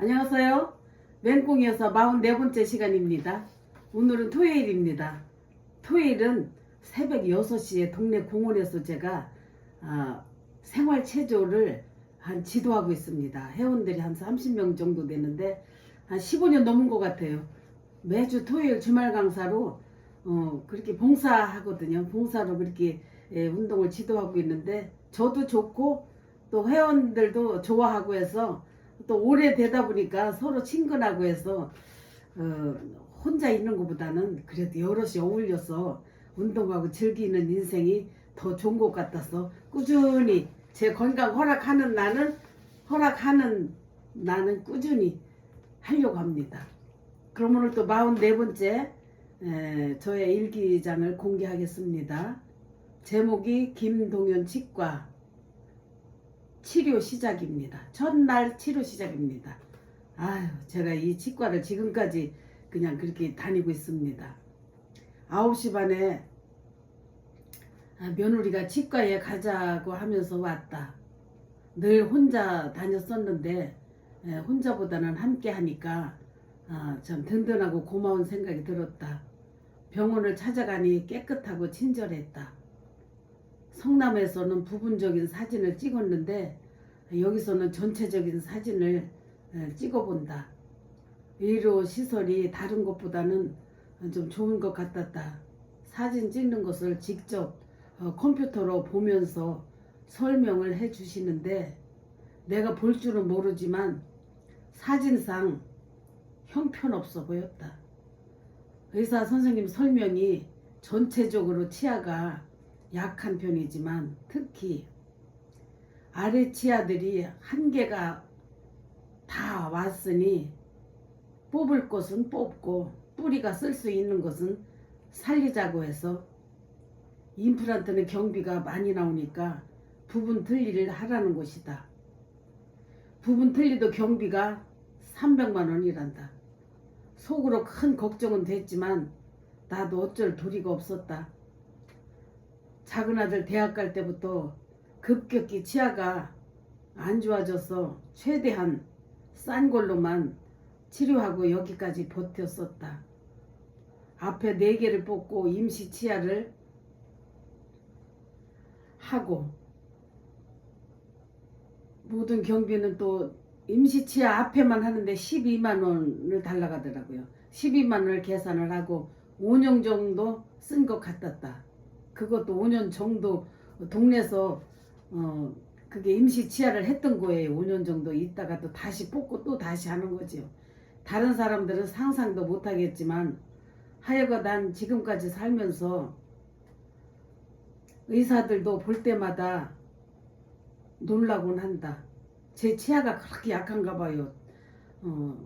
안녕하세요. 맹꽁이어서 44번째 시간입니다. 오늘은 토요일입니다. 토요일은 새벽 6시에 동네 공원에서 제가 생활체조를 지도하고 있습니다. 회원들이 한 30명 정도 되는데 한 15년 넘은 것 같아요. 매주 토요일 주말 강사로 그렇게 봉사하거든요. 봉사로 그렇게 운동을 지도하고 있는데 저도 좋고 또 회원들도 좋아하고 해서 또 오래되다 보니까 서로 친근하고 해서 혼자 있는 것보다는 그래도 여럿이 어울려서 운동하고 즐기는 인생이 더 좋은 것 같아서 꾸준히 제 건강 허락하는 나는 꾸준히 하려고 합니다. 그럼 오늘 또 44번째 저의 일기장을 공개하겠습니다. 제목이 김동현 치과 치료 시작입니다. 첫날 치료 시작입니다. 아유, 제가 이 치과를 지금까지 그냥 그렇게 다니고 있습니다. 9시 반에 며느리가 치과에 가자고 하면서 왔다. 늘 혼자 다녔었는데 혼자보다는 함께 하니까 참 든든하고 고마운 생각이 들었다. 병원을 찾아가니 깨끗하고 친절했다. 성남에서는 부분적인 사진을 찍었는데 여기서는 전체적인 사진을 찍어본다. 의료 시설이 다른 것보다는 좀 좋은 것 같았다. 사진 찍는 것을 직접 컴퓨터로 보면서 설명을 해 주시는데 내가 볼 줄은 모르지만 사진상 형편없어 보였다. 의사 선생님 설명이 전체적으로 치아가 약한 편이지만 특히 아래 치아들이 한 개가 다 왔으니 뽑을 것은 뽑고 뿌리가 쓸 수 있는 것은 살리자고 해서 임플란트는 경비가 많이 나오니까 부분 틀리를 하라는 것이다. 부분 틀리도 경비가 300만 원이란다. 속으로 큰 걱정은 됐지만 나도 어쩔 도리가 없었다. 작은 아들 대학 갈 때부터 급격히 치아가 안 좋아져서 최대한 싼 걸로만 치료하고 여기까지 버텼었다. 앞에 4개를 뽑고 임시 치아를 하고 모든 경비는 또 임시 치아 앞에만 하는데 12만 원을 달라고 하더라고요. 12만 원을 계산을 하고 5년 정도 쓴 것 같았다. 그것도 5년 정도 동네에서 그게 임시 치아를 했던 거예요. 5년 정도 있다가 또 다시 뽑고 또 다시 하는 거죠. 다른 사람들은 상상도 못 하겠지만 하여간 난 지금까지 살면서 의사들도 볼 때마다 놀라곤 한다. 제 치아가 그렇게 약한가 봐요.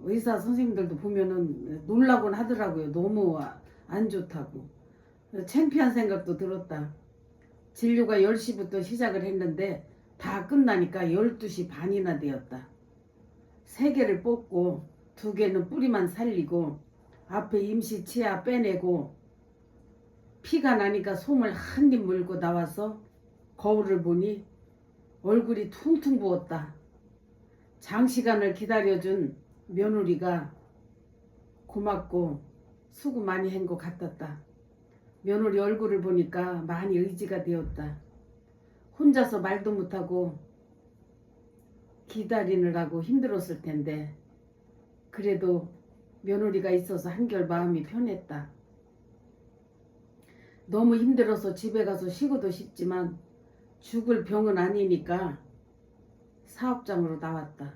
의사 선생님들도 보면은 놀라곤 하더라고요. 너무 안 좋다고. 창피한 생각도 들었다. 진료가 10시부터 시작을 했는데 다 끝나니까 12시 반이나 되었다. 3개를 뽑고 2개는 뿌리만 살리고 앞에 임시 치아 빼내고 피가 나니까 솜을 한 입 물고 나와서 거울을 보니 얼굴이 퉁퉁 부었다. 장시간을 기다려준 며느리가 고맙고 수고 많이 한 것 같았다. 며느리 얼굴을 보니까 많이 의지가 되었다. 혼자서 말도 못하고 기다리느라고 힘들었을 텐데 그래도 며느리가 있어서 한결 마음이 편했다. 너무 힘들어서 집에 가서 쉬고도 싶지만 죽을 병은 아니니까 사업장으로 나왔다.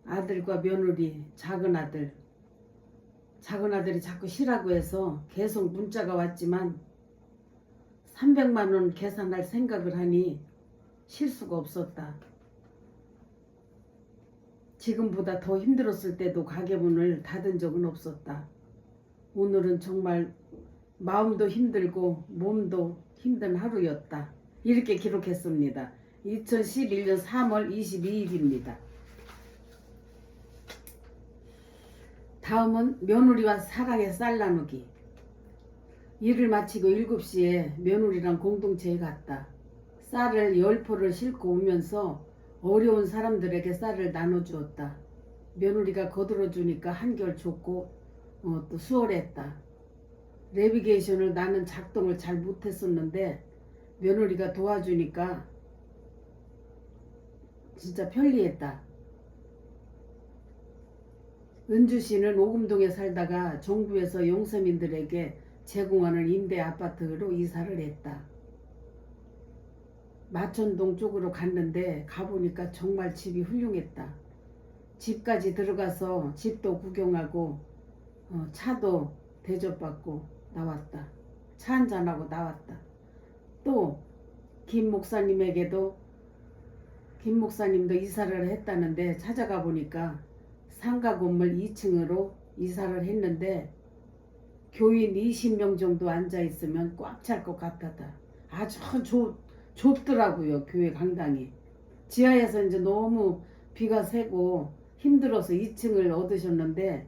아들과 며느리, 작은 아들이 자꾸 쉬라고 해서 계속 문자가 왔지만 300만 원 계산할 생각을 하니 쉴 수가 없었다. 지금보다 더 힘들었을 때도 가게문을 닫은 적은 없었다. 오늘은 정말 마음도 힘들고 몸도 힘든 하루였다. 이렇게 기록했습니다. 2011년 3월 22일입니다. 다음은 며느리와 사랑의 쌀 나누기. 일을 마치고 7시에 며느리랑 공동체에 갔다. 쌀을 10포를 싣고 오면서 어려운 사람들에게 쌀을 나눠주었다. 며느리가 거들어주니까 한결 좋고 또 수월했다. 내비게이션을 나는 작동을 잘 못했었는데 며느리가 도와주니까 진짜 편리했다. 은주씨는 오금동에 살다가 정부에서 용서민들에게 제공하는 임대 아파트로 이사를 했다. 마천동 쪽으로 갔는데 가보니까 정말 집이 훌륭했다. 집까지 들어가서 집도 구경하고 차도 대접받고 나왔다. 차 한잔하고 나왔다. 또 김 목사님도 이사를 했다는데 찾아가 보니까 상가 건물 2층으로 이사를 했는데 교인 20명 정도 앉아있으면 꽉 찰 것 같았다. 아주 좁더라고요. 교회 강당이. 지하에서 이제 너무 비가 새고 힘들어서 2층을 얻으셨는데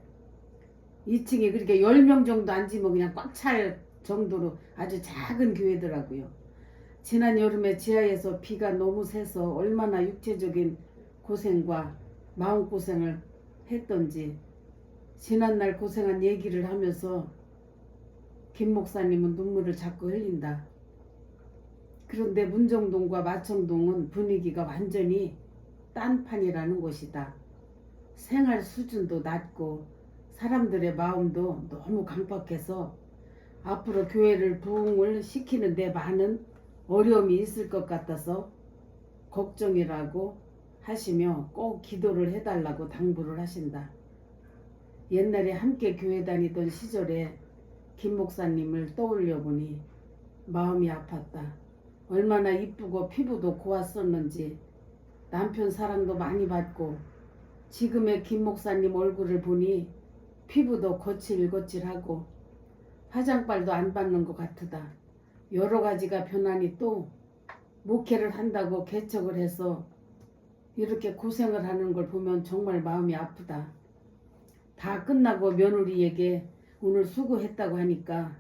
2층에 그렇게 10명 정도 앉으면 그냥 꽉 찰 정도로 아주 작은 교회더라고요. 지난 여름에 지하에서 비가 너무 새서 얼마나 육체적인 고생과 마음고생을 했던지 지난날 고생한 얘기를 하면서 김 목사님은 눈물을 자꾸 흘린다. 그런데 문정동과 마청동은 분위기가 완전히 딴판이라는 곳이다. 생활 수준도 낮고 사람들의 마음도 너무 강박해서 앞으로 교회를 부흥을 시키는 데 많은 어려움이 있을 것 같아서 걱정이라고 하시며 꼭 기도를 해달라고 당부를 하신다. 옛날에 함께 교회 다니던 시절에 김 목사님을 떠올려 보니 마음이 아팠다. 얼마나 이쁘고 피부도 고왔었는지 남편 사랑도 많이 받고 지금의 김 목사님 얼굴을 보니 피부도 거칠거칠하고 화장빨도 안 받는 것 같으다. 여러 가지가 변하니 또 목회를 한다고 개척을 해서 이렇게 고생을 하는 걸 보면 정말 마음이 아프다. 다 끝나고 며느리에게 오늘 수고했다고 하니까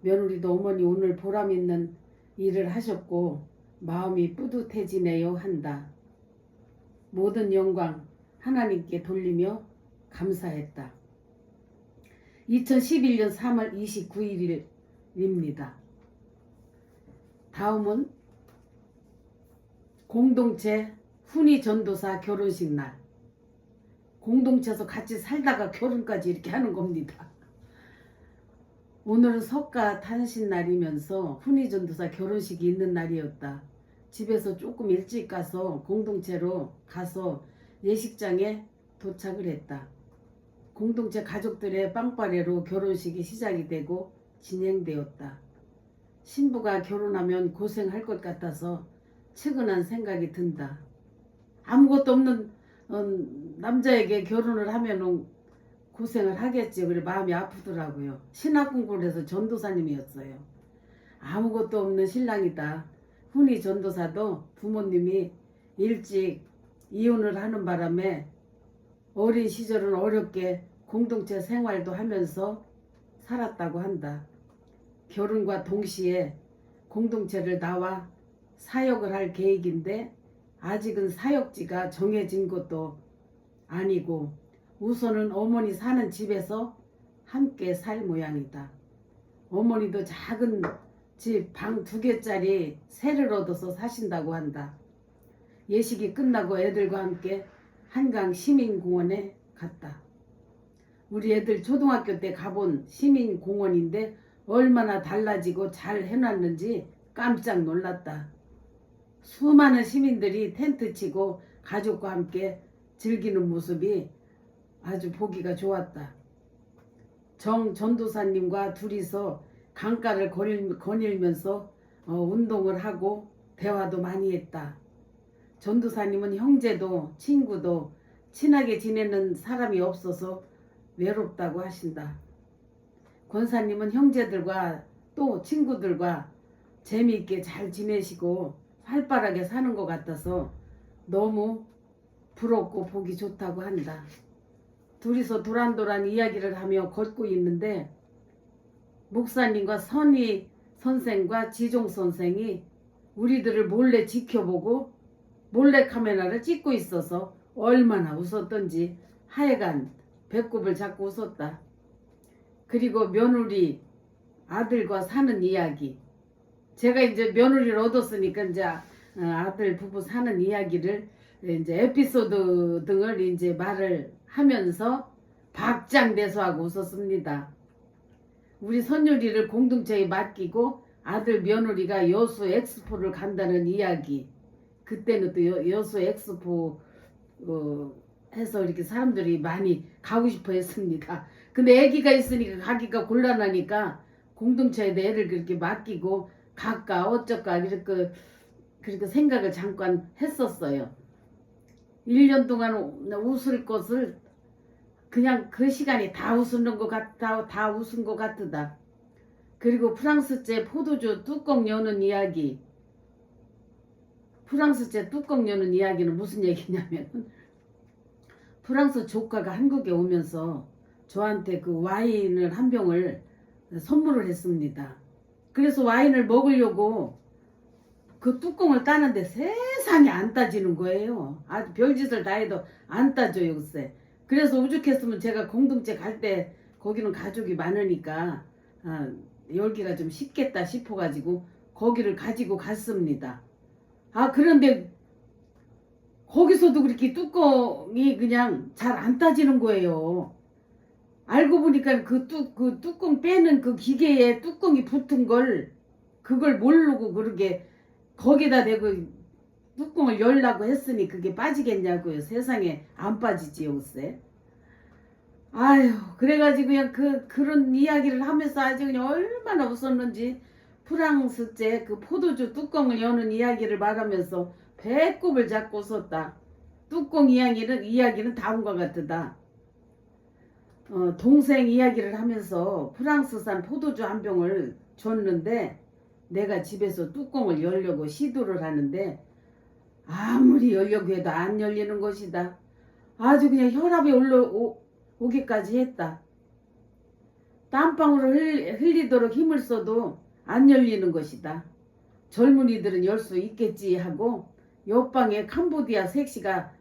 며느리도 어머니 오늘 보람 있는 일을 하셨고 마음이 뿌듯해지네요 한다. 모든 영광 하나님께 돌리며 감사했다. 2011년 3월 29일입니다. 다음은 공동체 훈이 전도사 결혼식 날. 공동체에서 같이 살다가 결혼까지 이렇게 하는 겁니다. 오늘은 석가 탄신날이면서 훈이 전도사 결혼식이 있는 날이었다. 집에서 조금 일찍 가서 공동체로 가서 예식장에 도착을 했다. 공동체 가족들의 빵빠레로 결혼식이 시작이 되고 진행되었다. 신부가 결혼하면 고생할 것 같아서 측은한 생각이 든다. 아무것도 없는 남자에게 결혼을 하면 고생을 하겠지. 그래 마음이 아프더라고요. 신학 공부를 해서 전도사님이었어요. 아무것도 없는 신랑이다. 훈이 전도사도 부모님이 일찍 이혼을 하는 바람에 어린 시절은 어렵게 공동체 생활도 하면서 살았다고 한다. 결혼과 동시에 공동체를 나와 사역을 할 계획인데 아직은 사역지가 정해진 것도 아니고 우선은 어머니 사는 집에서 함께 살 모양이다. 어머니도 작은 집 방 2개짜리 세를 얻어서 사신다고 한다. 예식이 끝나고 애들과 함께 한강 시민공원에 갔다. 우리 애들 초등학교 때 가본 시민공원인데 얼마나 달라지고 잘 해놨는지 깜짝 놀랐다. 수많은 시민들이 텐트 치고 가족과 함께 즐기는 모습이 아주 보기가 좋았다. 정 전도사님과 둘이서 강가를 거닐면서 운동을 하고 대화도 많이 했다. 전도사님은 형제도 친구도 친하게 지내는 사람이 없어서 외롭다고 하신다. 권사님은 형제들과 또 친구들과 재미있게 잘 지내시고 활발하게 사는 것 같아서 너무 부럽고 보기 좋다고 한다. 둘이서 도란도란 이야기를 하며 걷고 있는데 목사님과 선희 선생과 지종 선생이 우리들을 몰래 지켜보고 몰래카메라를 찍고 있어서 얼마나 웃었던지 하여간 배꼽을 잡고 웃었다. 그리고 며느리 아들과 사는 이야기. 제가 이제 며느리를 얻었으니까 이제 아들 부부 사는 이야기를 이제 에피소드 등을 이제 말을 하면서 박장대소하고 웃었습니다. 우리 선율이를 공동체에 맡기고 아들 며느리가 여수 엑스포를 간다는 이야기. 그때는 또 여수 엑스포 해서 이렇게 사람들이 많이 가고 싶어 했습니다. 근데 아기가 있으니까 가기가 곤란하니까 공동체에 애를 그렇게 맡기고 갈까 어쩔까 그렇게 생각을 잠깐 했었어요. 1년 동안 웃을 것을 그냥 그 시간이 다 웃는 것 같다, 다 웃은 것 같다. 그리고 프랑스제 포도주 뚜껑 여는 이야기. 프랑스제 뚜껑 여는 이야기는 무슨 얘기냐면 프랑스 조카가 한국에 오면서 저한테 그 와인을 한 병을 선물을 했습니다. 그래서 와인을 먹으려고 그 뚜껑을 따는데 세상에 안 따지는 거예요. 아주 별짓을 다 해도 안 따져요, 글쎄. 그래서 오죽했으면 제가 공동체 갈 때 거기는 가족이 많으니까 열기가 좀 쉽겠다 싶어가지고 거기를 가지고 갔습니다. 그런데 거기서도 그렇게 뚜껑이 그냥 잘 안 따지는 거예요. 알고 보니까 그 뚜껑 빼는 그 기계에 뚜껑이 붙은 그걸 모르고 그러게 거기다 대고 뚜껑을 열라고 했으니 그게 빠지겠냐고요. 세상에 안 빠지지요, 글쎄. 아유, 그래가지고 그냥 그런 이야기를 하면서 아주 그냥 얼마나 웃었는지 프랑스제 그 포도주 뚜껑을 여는 이야기를 말하면서 배꼽을 잡고 웃었다. 뚜껑 이야기는 다음과 같다. 동생 이야기를 하면서 프랑스산 포도주 한 병을 줬는데 내가 집에서 뚜껑을 열려고 시도를 하는데 아무리 열려고 해도 안 열리는 것이다. 아주 그냥 혈압이 올라오기까지 했다. 땀방울을 흘리도록 힘을 써도 안 열리는 것이다. 젊은이들은 열 수 있겠지 하고 옆방에 캄보디아 섹시가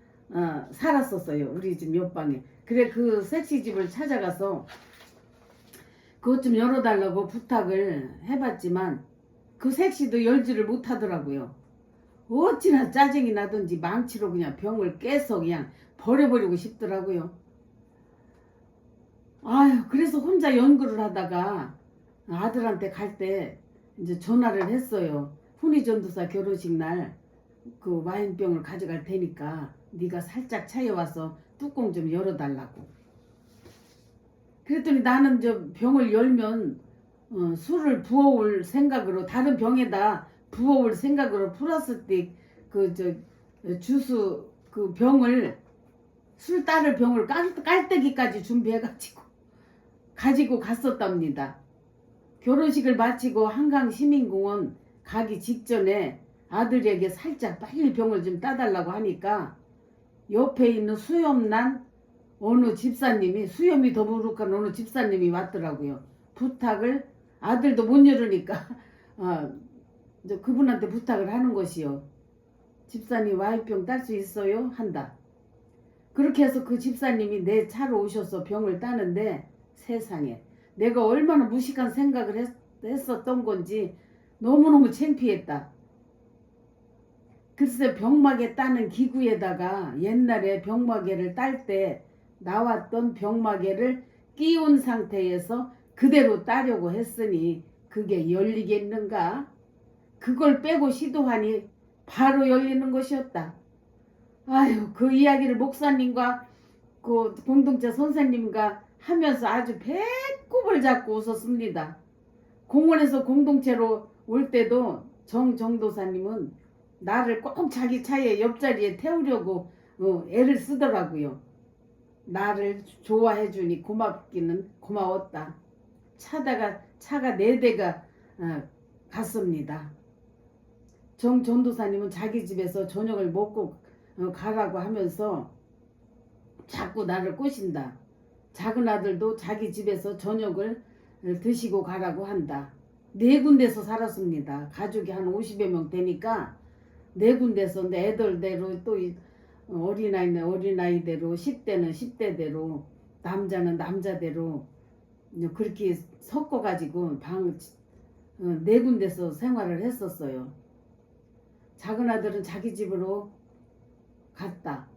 살았었어요. 우리 집 옆방에. 그래 그 섹시집을 찾아가서 그것 좀 열어달라고 부탁을 해봤지만 그 섹시도 열지를 못하더라고요. 어찌나 짜증이 나든지 망치로 그냥 병을 깨서 그냥 버려버리고 싶더라고요. 그래서 혼자 연구를 하다가 아들한테 갈 때 이제 전화를 했어요. 훈이전도사 결혼식 날 그 와인병을 가져갈 테니까 네가 살짝 차에 와서 뚜껑 좀 열어달라고. 그랬더니 나는 저 병을 열면 술을 부어올 생각으로 다른 병에다 부어올 생각으로 플라스틱 주스 그 병을 술 따를 병을 깔때기까지 준비해가지고 가지고 갔었답니다. 결혼식을 마치고 한강시민공원 가기 직전에 아들에게 살짝 빨리 병을 좀 따달라고 하니까 옆에 있는 수염난 어느 집사님이 수염이 더부룩한 어느 집사님이 왔더라고요. 부탁을 아들도 못 열으니까 이제 그분한테 부탁을 하는 것이요. 집사님 와인병 딸 수 있어요? 한다. 그렇게 해서 그 집사님이 내 차로 오셔서 병을 따는데 세상에 내가 얼마나 무식한 생각을 했었던 건지 너무너무 창피했다. 글쎄 병마개 따는 기구에다가 옛날에 병마개를 딸 때 나왔던 병마개를 끼운 상태에서 그대로 따려고 했으니 그게 열리겠는가? 그걸 빼고 시도하니 바로 열리는 것이었다. 그 이야기를 목사님과 그 공동체 선생님과 하면서 아주 배꼽을 잡고 웃었습니다. 공원에서 공동체로 올 때도 정도사님은 나를 꼭 자기 차에 옆자리에 태우려고 애를 쓰더라고요. 나를 좋아해 주니 고맙기는 고마웠다. 차가 4대가 갔습니다. 전도사님은 자기 집에서 저녁을 먹고 가라고 하면서 자꾸 나를 꼬신다. 작은 아들도 자기 집에서 저녁을 드시고 가라고 한다. 4군데서 살았습니다. 가족이 한 50여 명 되니까 네 군데서 내 애들대로 또 어린아이는 어린아이대로 10대는 10대대로 남자는 남자대로 그렇게 섞어가지고 네 군데서 생활을 했었어요. 작은 아들은 자기 집으로 갔다.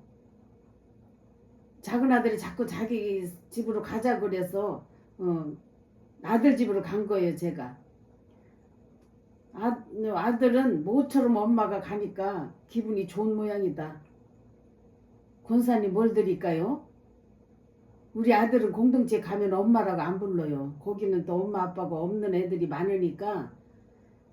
작은 아들이 자꾸 자기 집으로 가자 그래서 아들 집으로 간 거예요. 제가. 아들은 모처럼 엄마가 가니까 기분이 좋은 모양이다. 권사님 뭘 드릴까요? 우리 아들은 공동체 가면 엄마라고 안 불러요. 거기는 또 엄마 아빠가 없는 애들이 많으니까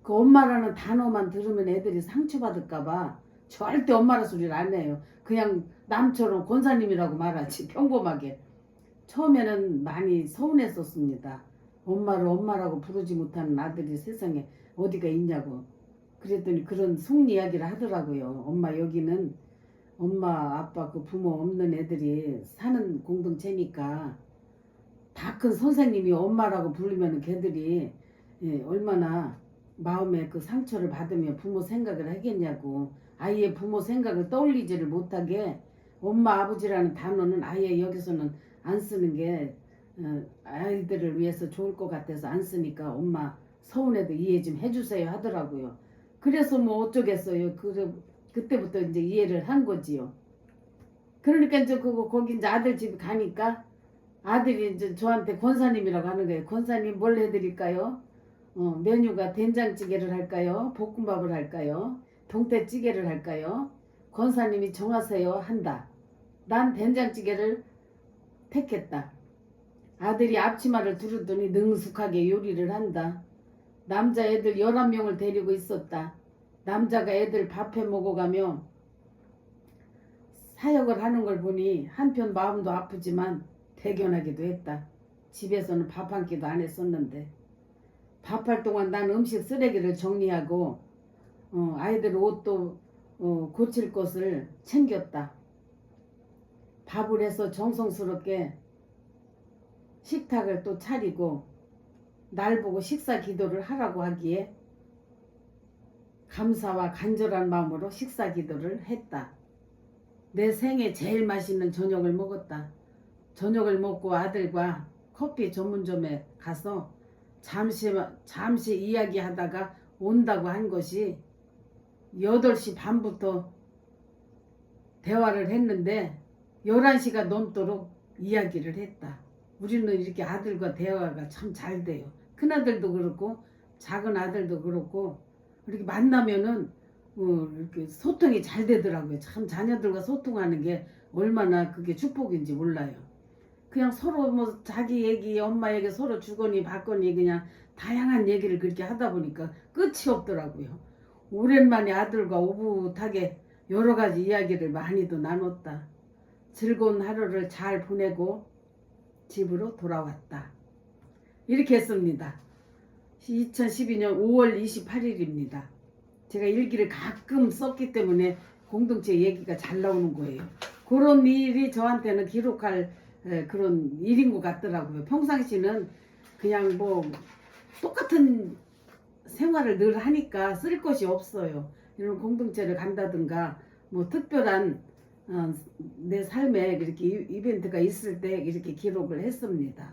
그 엄마라는 단어만 들으면 애들이 상처받을까봐 절대 엄마라 소리를 안 해요. 그냥 남처럼 권사님이라고 말하지, 평범하게. 처음에는 많이 서운했었습니다. 엄마를 엄마라고 부르지 못하는 아들이 세상에 어디가 있냐고. 그랬더니 그런 속 이야기를 하더라고요. 엄마 여기는 엄마 아빠 그 부모 없는 애들이 사는 공동체니까 다 큰 선생님이 엄마라고 부르면 걔들이 얼마나 마음에 그 상처를 받으며 부모 생각을 하겠냐고. 아예 부모 생각을 떠올리지를 못하게 엄마 아버지라는 단어는 아예 여기서는 안 쓰는 게 아이들을 위해서 좋을 것 같아서 안 쓰니까 엄마 서운해도 이해 좀 해주세요 하더라고요. 그래서 뭐 어쩌겠어요. 그때부터 이제 이해를 한 거지요. 그러니까 이제 거기 이제 아들 집 가니까 아들이 이제 저한테 권사님이라고 하는 거예요. 권사님 뭘 해드릴까요? 메뉴가 된장찌개를 할까요? 볶음밥을 할까요? 동태찌개를 할까요? 권사님이 정하세요 한다. 난 된장찌개를 택했다. 아들이 앞치마를 두르더니 능숙하게 요리를 한다. 남자애들 11명을 데리고 있었다. 남자가 애들 밥해 먹어가며 사역을 하는 걸 보니 한편 마음도 아프지만 대견하기도 했다. 집에서는 밥 한 끼도 안 했었는데. 밥할 동안 난 음식 쓰레기를 정리하고 아이들 옷도 고칠 것을 챙겼다. 밥을 해서 정성스럽게 식탁을 또 차리고 날 보고 식사 기도를 하라고 하기에 감사와 간절한 마음으로 식사 기도를 했다. 내 생애 제일 맛있는 저녁을 먹었다. 저녁을 먹고 아들과 커피 전문점에 가서 잠시 이야기하다가 온다고 한 것이 8시 반부터 대화를 했는데 11시가 넘도록 이야기를 했다. 우리는 이렇게 아들과 대화가 참 잘 돼요. 큰아들도 그렇고 작은 아들도 그렇고 이렇게 만나면은 이렇게 소통이 잘 되더라고요. 참 자녀들과 소통하는 게 얼마나 그게 축복인지 몰라요. 그냥 서로 뭐 자기 얘기, 엄마 얘기 서로 주거니 받거니 그냥 다양한 얘기를 그렇게 하다 보니까 끝이 없더라고요. 오랜만에 아들과 오붓하게 여러 가지 이야기를 많이도 나눴다. 즐거운 하루를 잘 보내고 집으로 돌아왔다. 이렇게 했습니다. 2012년 5월 28일입니다. 제가 일기를 가끔 썼기 때문에 공동체 얘기가 잘 나오는 거예요. 그런 일이 저한테는 기록할 그런 일인 것 같더라고요. 평상시는 그냥 뭐 똑같은 생활을 늘 하니까 쓸 것이 없어요. 이런 공동체를 간다든가 뭐 특별한 내 삶에 이렇게 이벤트가 있을 때 이렇게 기록을 했습니다.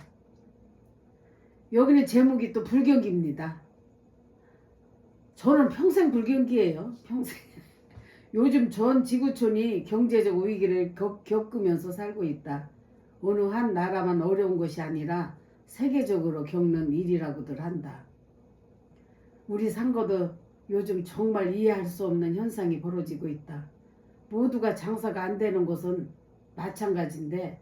여기는 제목이 또 불경기입니다. 저는 평생 불경기예요. 평생. 요즘 전 지구촌이 경제적 위기를 겪으면서 살고 있다. 어느 한 나라만 어려운 것이 아니라 세계적으로 겪는 일이라고들 한다. 우리 상거도 요즘 정말 이해할 수 없는 현상이 벌어지고 있다. 모두가 장사가 안 되는 것은 마찬가지인데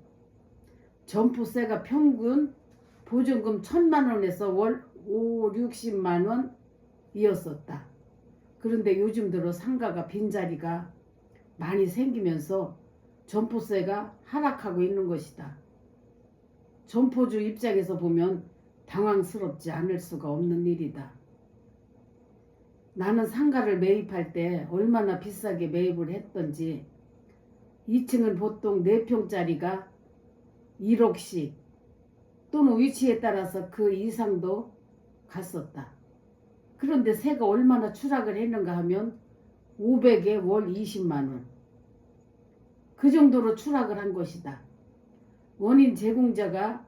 점포세가 평균 보증금 1,000만 원에서 월 5, 60만 원이었었다. 그런데 요즘 들어 상가가 빈자리가 많이 생기면서 점포세가 하락하고 있는 것이다. 점포주 입장에서 보면 당황스럽지 않을 수가 없는 일이다. 나는 상가를 매입할 때 얼마나 비싸게 매입을 했던지 2층은 보통 4평짜리가 1억씩 또는 위치에 따라서 그 이상도 갔었다. 그런데 세가 얼마나 추락을 했는가 하면 500에 월 20만원. 그 정도로 추락을 한 것이다. 원인 제공자가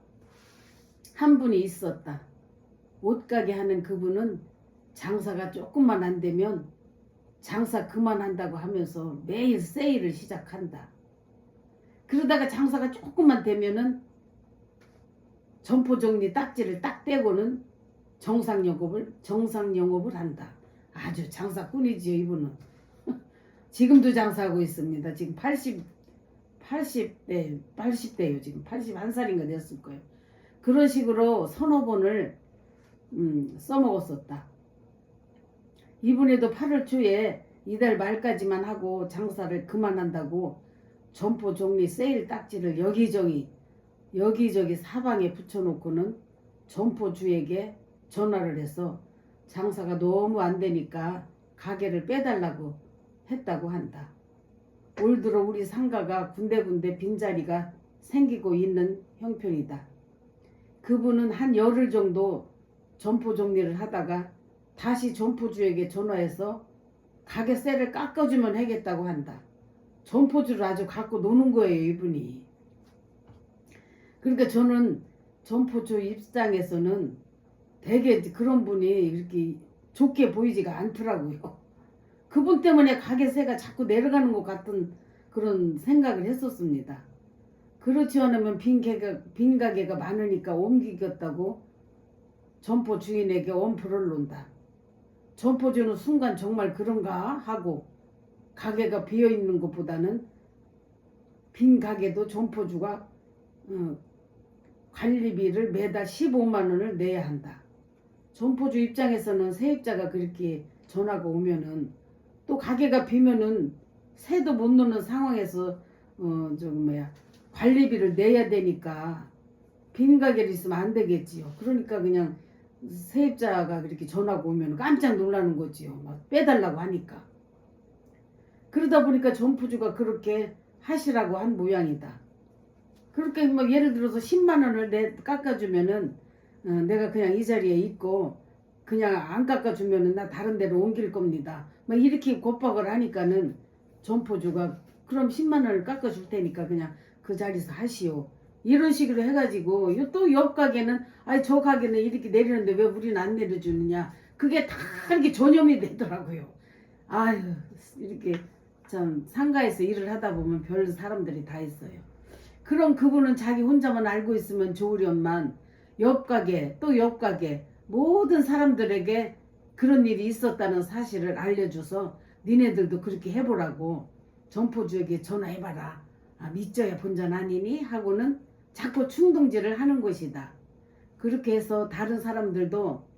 한 분이 있었다. 옷가게 하는 그분은 장사가 조금만 안 되면 장사 그만한다고 하면서 매일 세일을 시작한다. 그러다가 장사가 조금만 되면은 점포정리 딱지를 딱 떼고는 정상 영업을 한다. 아주 장사꾼이지요, 이분은. 지금도 장사하고 있습니다. 지금 80대요. 지금 81살인가 됐을 거예요. 그런 식으로 서너 번을 써먹었었다. 이분에도 8월 초에 이달 말까지만 하고 장사를 그만한다고 점포 정리 세일 딱지를 여기저기 사방에 붙여놓고는 점포주에게 전화를 해서 장사가 너무 안 되니까 가게를 빼달라고 했다고 한다. 올 들어 우리 상가가 군데군데 빈자리가 생기고 있는 형편이다. 그분은 한 열흘 정도 점포 정리를 하다가 다시 점포주에게 전화해서 가게세를 깎아주면 하겠다고 한다. 점포주를 아주 갖고 노는 거예요, 이분이. 그러니까 저는 점포주 입장에서는 되게 그런 분이 이렇게 좋게 보이지가 않더라고요. 그분 때문에 가게세가 자꾸 내려가는 것 같은 그런 생각을 했었습니다. 그렇지 않으면 빈 가게가 많으니까 옮기겠다고 점포 주인에게 엄포를 놓는다. 점포주는 순간 정말 그런가 하고 가게가 비어있는 것보다는 빈 가게도 점포주가 관리비를 매달 15만 원을 내야 한다. 점포주 입장에서는 세입자가 그렇게 전화가 오면은 또 가게가 비면은 새도 못 넣는 상황에서 관리비를 내야 되니까 빈 가게를 있으면 안 되겠지요. 그러니까 그냥 세입자가 그렇게 전화가 오면 깜짝 놀라는 거지요. 막 빼달라고 하니까. 그러다 보니까 점포주가 그렇게 하시라고 한 모양이다. 그렇게 막 예를 들어서 10만 원을 깎아주면은 내가 그냥 이 자리에 있고 그냥 안 깎아주면은 나 다른 데로 옮길 겁니다. 막 이렇게 겁박을 하니까는 점포주가 그럼 10만 원을 깎아줄 테니까 그냥 그 자리에서 하시오. 이런 식으로 해가지고 또 옆 가게는 아니 저 가게는 이렇게 내리는데 왜 우리는 안 내려주느냐. 그게 다 이렇게 전염이 되더라고요. 아유 이렇게 참 상가에서 일을 하다 보면 별 사람들이 다 있어요. 그럼 그분은 자기 혼자만 알고 있으면 좋으련만 옆 가게 또 옆 가게 모든 사람들에게 그런 일이 있었다는 사실을 알려줘서 니네들도 그렇게 해보라고 점포주에게 전화해봐라. 아, 믿져야 본전 아니니? 하고는 자꾸 충동질을 하는 것이다. 그렇게 해서 다른 사람들도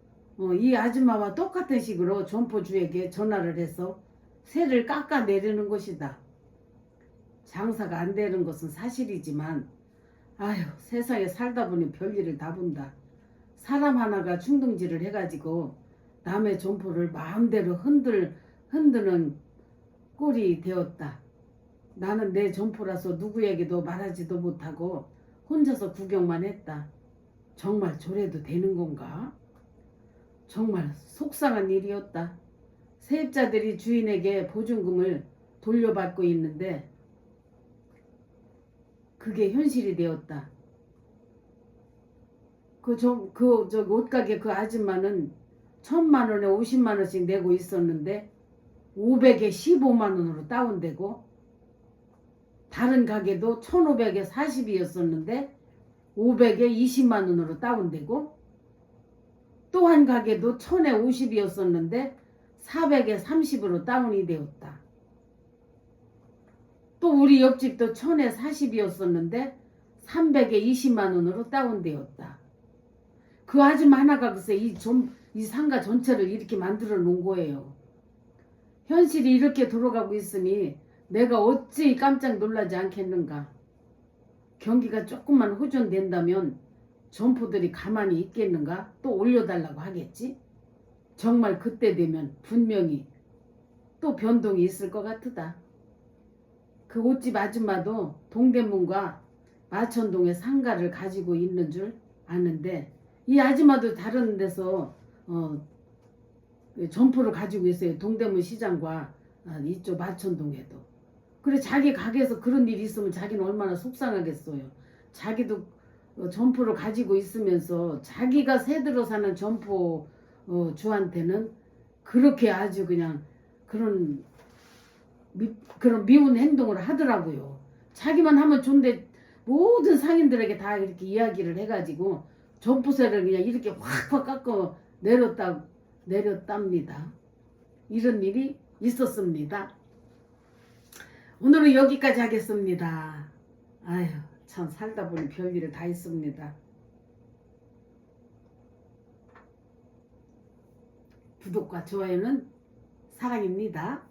이 아줌마와 똑같은 식으로 점포주에게 전화를 해서 세를 깎아내리는 것이다. 장사가 안 되는 것은 사실이지만 아휴 세상에 살다 보니 별일을 다 본다. 사람 하나가 충동질을 해가지고 남의 점포를 마음대로 흔드는 꼴이 되었다. 나는 내 점포라서 누구에게도 말하지도 못하고 혼자서 구경만 했다. 정말 저래도 되는 건가? 정말 속상한 일이었다. 세입자들이 주인에게 보증금을 돌려받고 있는데 그게 현실이 되었다. 옷가게 그 아줌마는 1,000만 원에 50만 원씩 내고 있었는데 500에 15만 원으로 다운되고 다른 가게도 1,500에 40이었었는데 500에 20만 원으로 다운되고 또 한 가게도 1,000에 50이었었는데 400에 30으로 다운이 되었다. 또 우리 옆집도 1,000에 40이었었는데 300에 20만 원으로 다운되었다. 그 아줌마 하나가 글쎄 이 상가 전체를 이렇게 만들어 놓은 거예요. 현실이 이렇게 돌아가고 있으니 내가 어찌 깜짝 놀라지 않겠는가. 경기가 조금만 호전된다면 점포들이 가만히 있겠는가? 또 올려달라고 하겠지? 정말 그때 되면 분명히 또 변동이 있을 것 같으다. 그 옷집 아줌마도 동대문과 마천동에 상가를 가지고 있는 줄 아는데 이 아줌마도 다른 데서 점포를 가지고 있어요. 동대문 시장과 이쪽 마천동에도. 그래 자기 가게에서 그런 일이 있으면 자기는 얼마나 속상하겠어요. 자기도 점포를 가지고 있으면서 자기가 새들어 사는 점포 주한테는 그렇게 아주 그냥 그런 미운 행동을 하더라고요. 자기만 하면 좋은데 모든 상인들에게 다 이렇게 이야기를 해가지고 점포세를 그냥 이렇게 확확 깎아 내렸답니다. 이런 일이 있었습니다. 오늘은 여기까지 하겠습니다. 아휴, 참 살다 보니 별일을 다 있습니다. 구독과 좋아요는 사랑입니다.